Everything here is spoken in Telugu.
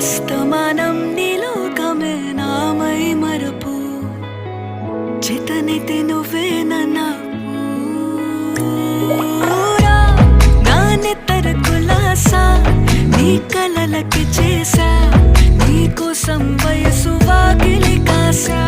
అస్తమానం నీలోకమే నామై మరపు చేతనైతే నువ్వే నా పూరా నా నెత్తర కులాసా నీ కలలకి చేసా నీ కోసం వయసు వాకిలి కాసా